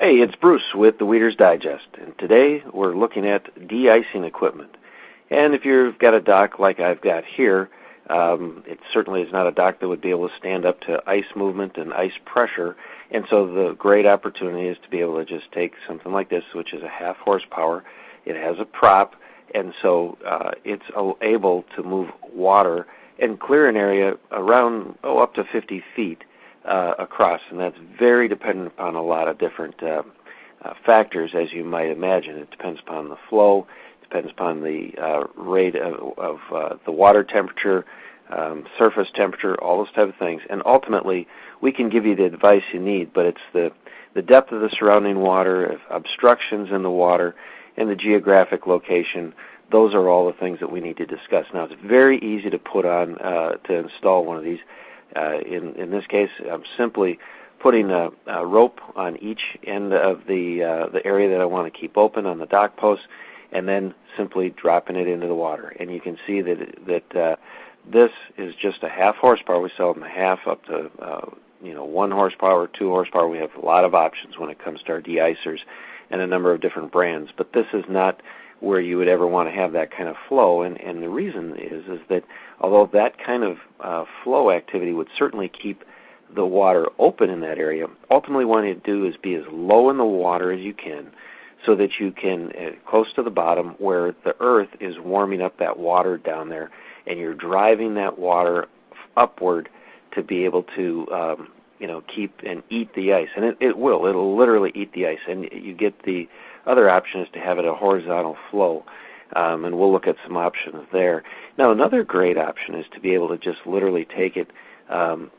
Hey, it's Bruce with the Weeder's Digest, and today we're looking at de-icing equipment. And if you've got a dock like I've got here, it certainly is not a dock that would be able to stand up to ice movement and ice pressure, and so the great opportunity is to be able to just take something like this, which is a half horsepower. It has a prop, and so it's able to move water and clear an area around up to 50 feet across, and that's very dependent upon a lot of different factors, as you might imagine. It depends upon the flow, depends upon the rate of the water temperature, surface temperature, all those type of things. And ultimately, we can give you the advice you need, but it's the depth of the surrounding water, obstructions in the water, and the geographic location. Those are all the things that we need to discuss. Now, it's very easy to put on, to install one of these. In this case, I'm simply putting a rope on each end of the area that I want to keep open on the dock post, and then simply dropping it into the water. And you can see that this is just a half horsepower. We sell them a half up to 1 horsepower, 2 horsepower. We have a lot of options when it comes to our de-icers and a number of different brands. But this is not where you would ever want to have that kind of flow, and the reason is that although that kind of flow activity would certainly keep the water open in that area, ultimately what you do is be as low in the water as you can so that you can, close to the bottom where the earth is warming up that water down there, and you're driving that water upward to be able to keep and eat the ice. And it'll literally eat the ice, and you get the other option is to have it a horizontal flow, and we'll look at some options there. Now, another great option is to be able to just literally take it,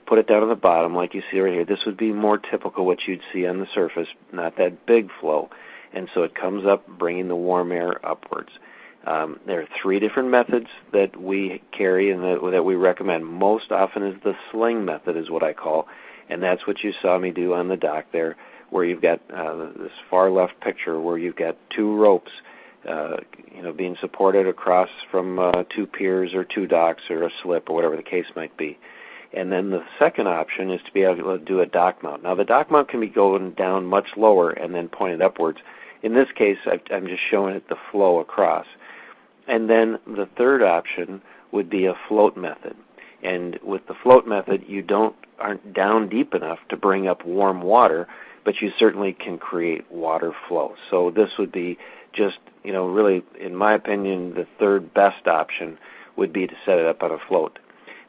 put it down on the bottom like you see right here. This would be more typical what you'd see on the surface, not that big flow, and so it comes up bringing the warm air upwards. There are 3 different methods that we carry and that we recommend. Most often is the sling method is what I call, and that's what you saw me do on the dock there, where you've got this far left picture where you've got 2 ropes being supported across from 2 piers or 2 docks or a slip or whatever the case might be. And then the second option is to be able to do a dock mount. Now, the dock mount can be going down much lower and then pointed upwards. In this case, I'm just showing it the flow across. And then the third option would be a float method. And with the float method, you aren't down deep enough to bring up warm water, but you certainly can create water flow. So this would be just, really, in my opinion, the third best option would be to set it up on a float.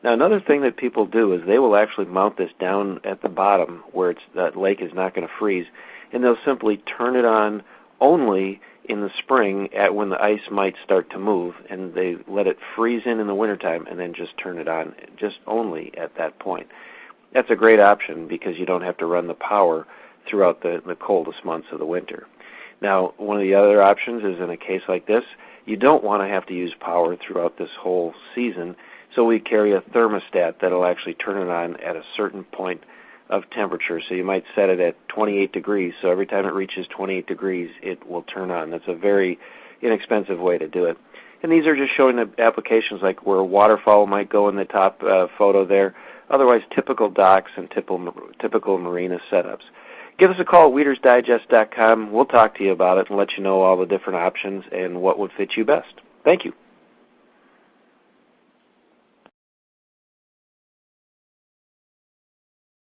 Now, another thing that people do is they will actually mount this down at the bottom where that lake is not going to freeze, and they'll simply turn it on only in the spring when the ice might start to move, and they let it freeze in the wintertime and then just turn it on just only at that point. That's a great option because you don't have to run the power throughout the coldest months of the winter. Now, one of the other options is in a case like this, you don't want to have to use power throughout this whole season, so we carry a thermostat that will actually turn it on at a certain point of temperature. So you might set it at 28 degrees, so every time it reaches 28 degrees, it will turn on. That's a very inexpensive way to do it. And these are just showing the applications like where waterfowl might go in the top photo there, otherwise typical docks and typical marina setups. Give us a call at WeedersDigest.com. We'll talk to you about it and let you know all the different options and what would fit you best. Thank you.